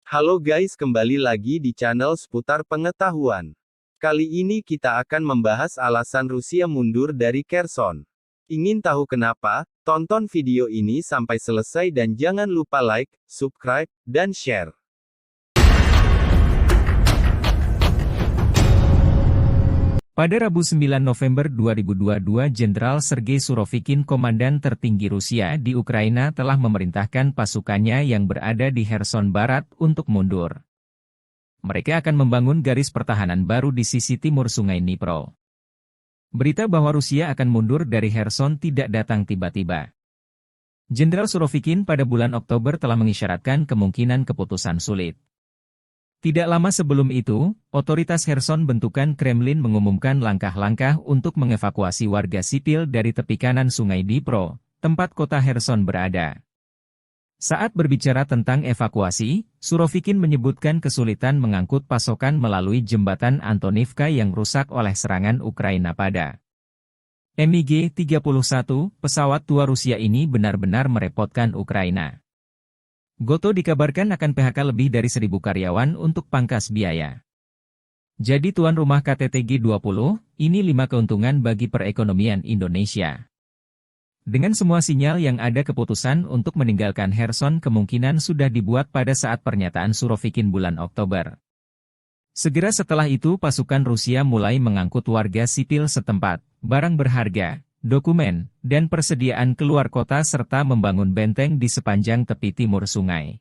Halo guys, kembali lagi di channel seputar pengetahuan. Kali ini kita akan membahas alasan Rusia mundur dari Kherson. Ingin tahu kenapa? Tonton video ini sampai selesai dan jangan lupa like, subscribe, dan share. Pada Rabu 9 November 2022, Jenderal Sergei Surovikin, komandan tertinggi Rusia di Ukraina, telah memerintahkan pasukannya yang berada di Kherson Barat untuk mundur. Mereka akan membangun garis pertahanan baru di sisi timur Sungai Dnipro. Berita bahwa Rusia akan mundur dari Kherson tidak datang tiba-tiba. Jenderal Surovikin pada bulan Oktober telah mengisyaratkan kemungkinan keputusan sulit. Tidak lama sebelum itu, otoritas Kherson bentukan Kremlin mengumumkan langkah-langkah untuk mengevakuasi warga sipil dari tepi kanan Sungai Dnipro, tempat kota Kherson berada. Saat berbicara tentang evakuasi, Surovikin menyebutkan kesulitan mengangkut pasokan melalui jembatan Antonivka yang rusak oleh serangan Ukraina pada MiG-31, pesawat tua Rusia ini benar-benar merepotkan Ukraina. Goto dikabarkan akan PHK lebih dari 1.000 karyawan untuk pangkas biaya. Jadi tuan rumah KTT G20, ini 5 keuntungan bagi perekonomian Indonesia. Dengan semua sinyal yang ada, keputusan untuk meninggalkan Kherson kemungkinan sudah dibuat pada saat pernyataan Surovikin bulan Oktober. Segera setelah itu pasukan Rusia mulai mengangkut warga sipil setempat, barang berharga, dokumen, dan persediaan keluar kota serta membangun benteng di sepanjang tepi timur sungai.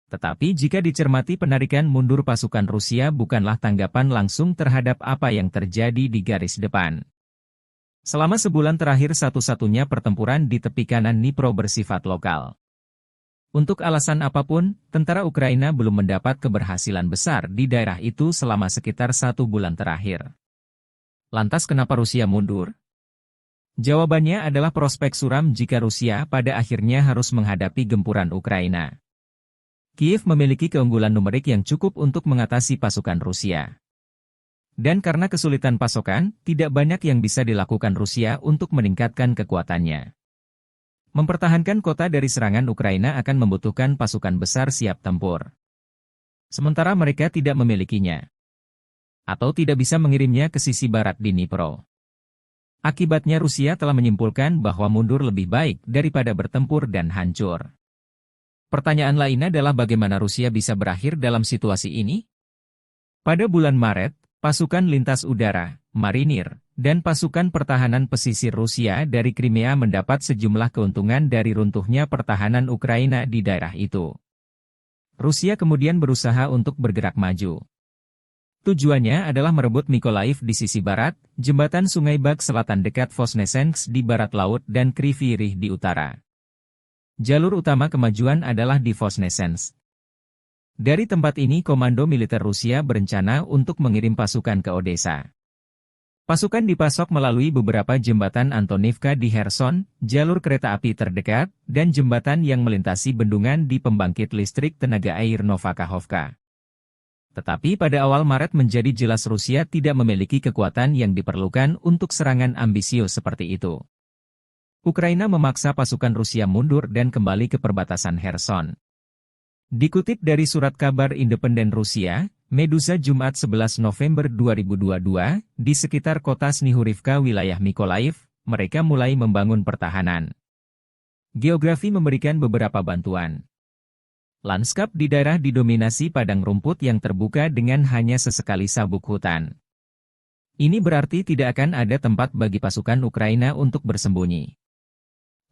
Tetapi jika dicermati, penarikan mundur pasukan Rusia bukanlah tanggapan langsung terhadap apa yang terjadi di garis depan. Selama sebulan terakhir satu-satunya pertempuran di tepi kanan Dnipro bersifat lokal. Untuk alasan apapun, tentara Ukraina belum mendapat keberhasilan besar di daerah itu selama sekitar 1 bulan terakhir. Lantas kenapa Rusia mundur? Jawabannya adalah prospek suram jika Rusia pada akhirnya harus menghadapi gempuran Ukraina. Kiev memiliki keunggulan numerik yang cukup untuk mengatasi pasukan Rusia. Dan karena kesulitan pasokan, tidak banyak yang bisa dilakukan Rusia untuk meningkatkan kekuatannya. Mempertahankan kota dari serangan Ukraina akan membutuhkan pasukan besar siap tempur. Sementara mereka tidak memilikinya. Atau tidak bisa mengirimnya ke sisi barat di Dnipro. Akibatnya Rusia telah menyimpulkan bahwa mundur lebih baik daripada bertempur dan hancur. Pertanyaan lainnya adalah bagaimana Rusia bisa berakhir dalam situasi ini? Pada bulan Maret, pasukan lintas udara, marinir, dan pasukan pertahanan pesisir Rusia dari Crimea mendapat sejumlah keuntungan dari runtuhnya pertahanan Ukraina di daerah itu. Rusia kemudian berusaha untuk bergerak maju. Tujuannya adalah merebut Mykolaiv di sisi barat, jembatan Sungai Bag selatan dekat Voznesensk di barat laut dan Kryvyi Rih di utara. Jalur utama kemajuan adalah di Voznesensk. Dari tempat ini komando militer Rusia berencana untuk mengirim pasukan ke Odessa. Pasukan dipasok melalui beberapa jembatan Antonivka di Kherson, jalur kereta api terdekat, dan jembatan yang melintasi bendungan di pembangkit listrik tenaga air Novakhovka. Tetapi pada awal Maret menjadi jelas Rusia tidak memiliki kekuatan yang diperlukan untuk serangan ambisius seperti itu. Ukraina memaksa pasukan Rusia mundur dan kembali ke perbatasan Kherson. Dikutip dari surat kabar independen Rusia, Meduza Jumat 11 November 2022, di sekitar kota Snihurivka wilayah Mykolaiv, mereka mulai membangun pertahanan. Geografi memberikan beberapa bantuan. Lanskap di daerah didominasi padang rumput yang terbuka dengan hanya sesekali sabuk hutan. Ini berarti tidak akan ada tempat bagi pasukan Ukraina untuk bersembunyi.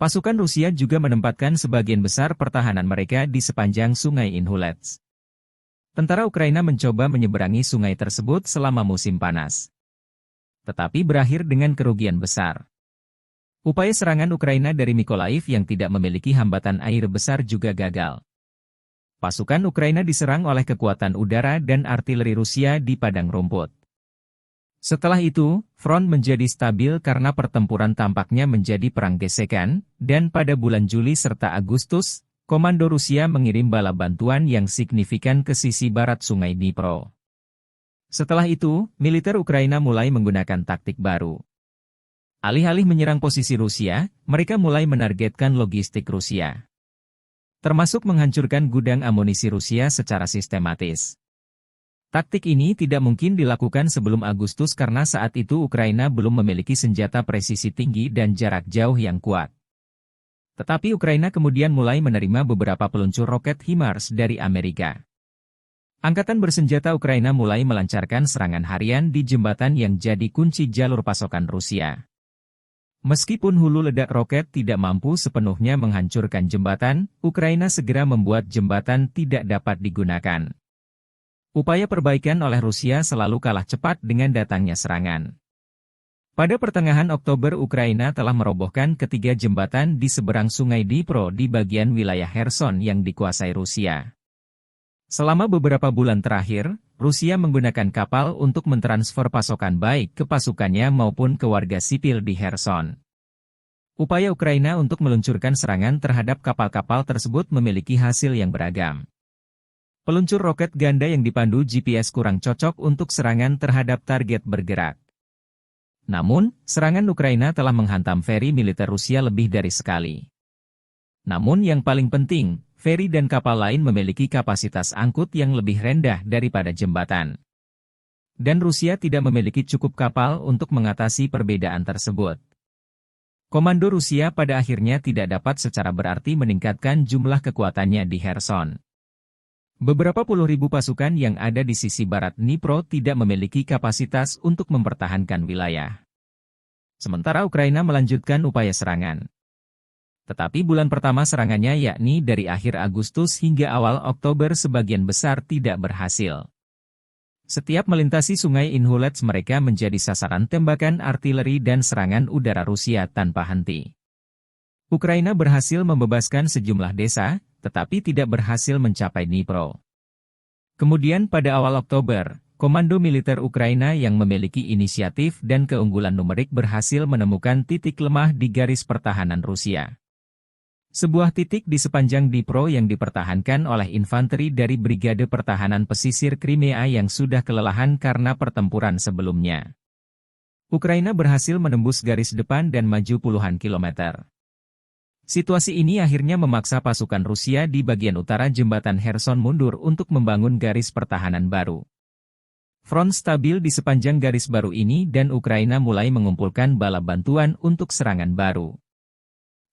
Pasukan Rusia juga menempatkan sebagian besar pertahanan mereka di sepanjang Sungai Inhulets. Tentara Ukraina mencoba menyeberangi sungai tersebut selama musim panas. Tetapi berakhir dengan kerugian besar. Upaya serangan Ukraina dari Mykolaiv yang tidak memiliki hambatan air besar juga gagal. Pasukan Ukraina diserang oleh kekuatan udara dan artileri Rusia di padang rumput. Setelah itu, front menjadi stabil karena pertempuran tampaknya menjadi perang gesekan, dan pada bulan Juli serta Agustus, komando Rusia mengirim bala bantuan yang signifikan ke sisi barat Sungai Dnipro. Setelah itu, militer Ukraina mulai menggunakan taktik baru. Alih-alih menyerang posisi Rusia, mereka mulai menargetkan logistik Rusia. termasuk menghancurkan gudang amunisi Rusia secara sistematis. Taktik ini tidak mungkin dilakukan sebelum Agustus karena saat itu Ukraina belum memiliki senjata presisi tinggi dan jarak jauh yang kuat. Tetapi Ukraina kemudian mulai menerima beberapa peluncur roket HIMARS dari Amerika. Angkatan bersenjata Ukraina mulai melancarkan serangan harian di jembatan yang jadi kunci jalur pasokan Rusia. Meskipun hulu ledak roket tidak mampu sepenuhnya menghancurkan jembatan, Ukraina segera membuat jembatan tidak dapat digunakan. Upaya perbaikan oleh Rusia selalu kalah cepat dengan datangnya serangan. Pada pertengahan Oktober Ukraina telah merobohkan ketiga jembatan di seberang sungai Dnipro di bagian wilayah Kherson yang dikuasai Rusia. Selama beberapa bulan terakhir, Rusia menggunakan kapal untuk mentransfer pasokan baik ke pasukannya maupun ke warga sipil di Kherson. Upaya Ukraina untuk meluncurkan serangan terhadap kapal-kapal tersebut memiliki hasil yang beragam. Peluncur roket ganda yang dipandu GPS kurang cocok untuk serangan terhadap target bergerak. Namun, serangan Ukraina telah menghantam feri militer Rusia lebih dari sekali. Namun yang paling penting, feri dan kapal lain memiliki kapasitas angkut yang lebih rendah daripada jembatan. Dan Rusia tidak memiliki cukup kapal untuk mengatasi perbedaan tersebut. Komando Rusia pada akhirnya tidak dapat secara berarti meningkatkan jumlah kekuatannya di Kherson. Beberapa puluh ribu pasukan yang ada di sisi barat Dnipro tidak memiliki kapasitas untuk mempertahankan wilayah. Sementara Ukraina melanjutkan upaya serangan. Tetapi bulan pertama serangannya yakni dari akhir Agustus hingga awal Oktober sebagian besar tidak berhasil. Setiap melintasi sungai Inhulets mereka menjadi sasaran tembakan artileri dan serangan udara Rusia tanpa henti. Ukraina berhasil membebaskan sejumlah desa, tetapi tidak berhasil mencapai Dnipro. Kemudian pada awal Oktober, Komando Militer Ukraina yang memiliki inisiatif dan keunggulan numerik berhasil menemukan titik lemah di garis pertahanan Rusia. Sebuah titik di sepanjang Dnipro yang dipertahankan oleh infanteri dari Brigade Pertahanan Pesisir Crimea yang sudah kelelahan karena pertempuran sebelumnya. Ukraina berhasil menembus garis depan dan maju puluhan kilometer. Situasi ini akhirnya memaksa pasukan Rusia di bagian utara jembatan Kherson mundur untuk membangun garis pertahanan baru. Front stabil di sepanjang garis baru ini dan Ukraina mulai mengumpulkan bala bantuan untuk serangan baru.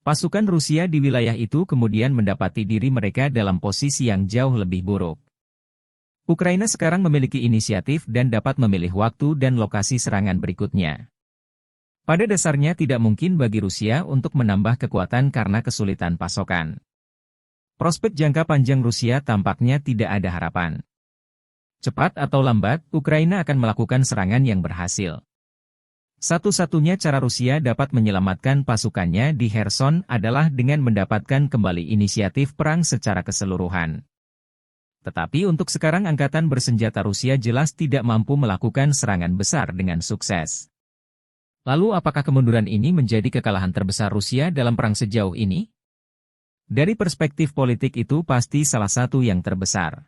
Pasukan Rusia di wilayah itu kemudian mendapati diri mereka dalam posisi yang jauh lebih buruk. Ukraina sekarang memiliki inisiatif dan dapat memilih waktu dan lokasi serangan berikutnya. Pada dasarnya tidak mungkin bagi Rusia untuk menambah kekuatan karena kesulitan pasokan. Prospek jangka panjang Rusia tampaknya tidak ada harapan. Cepat atau lambat, Ukraina akan melakukan serangan yang berhasil. Satu-satunya cara Rusia dapat menyelamatkan pasukannya di Kherson adalah dengan mendapatkan kembali inisiatif perang secara keseluruhan. Tetapi untuk sekarang angkatan bersenjata Rusia jelas tidak mampu melakukan serangan besar dengan sukses. Lalu apakah kemunduran ini menjadi kekalahan terbesar Rusia dalam perang sejauh ini? Dari perspektif politik itu pasti salah satu yang terbesar.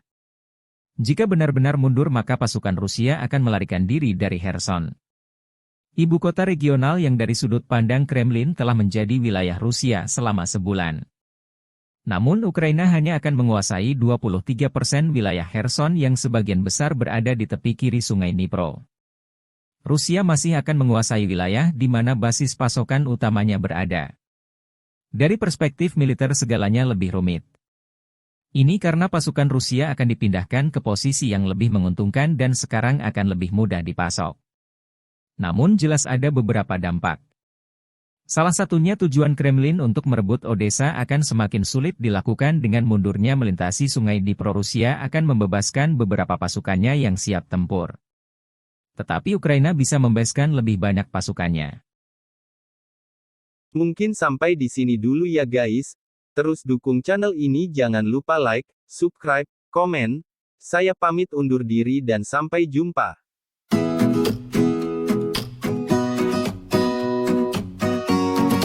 Jika benar-benar mundur maka pasukan Rusia akan melarikan diri dari Kherson. Ibu kota regional yang dari sudut pandang Kremlin telah menjadi wilayah Rusia selama sebulan. Namun Ukraina hanya akan menguasai 23% wilayah Kherson yang sebagian besar berada di tepi kiri sungai Dnipro. Rusia masih akan menguasai wilayah di mana basis pasokan utamanya berada. Dari perspektif militer segalanya lebih rumit. Ini karena pasukan Rusia akan dipindahkan ke posisi yang lebih menguntungkan dan sekarang akan lebih mudah dipasok. Namun jelas ada beberapa dampak. Salah satunya tujuan Kremlin untuk merebut Odessa akan semakin sulit dilakukan dengan mundurnya melintasi sungai Dnipro. Rusia akan membebaskan beberapa pasukannya yang siap tempur. Tetapi Ukraina bisa membebaskan lebih banyak pasukannya. Mungkin sampai di sini dulu ya guys. Terus dukung channel ini, jangan lupa like, subscribe, komen. Saya pamit undur diri dan sampai jumpa.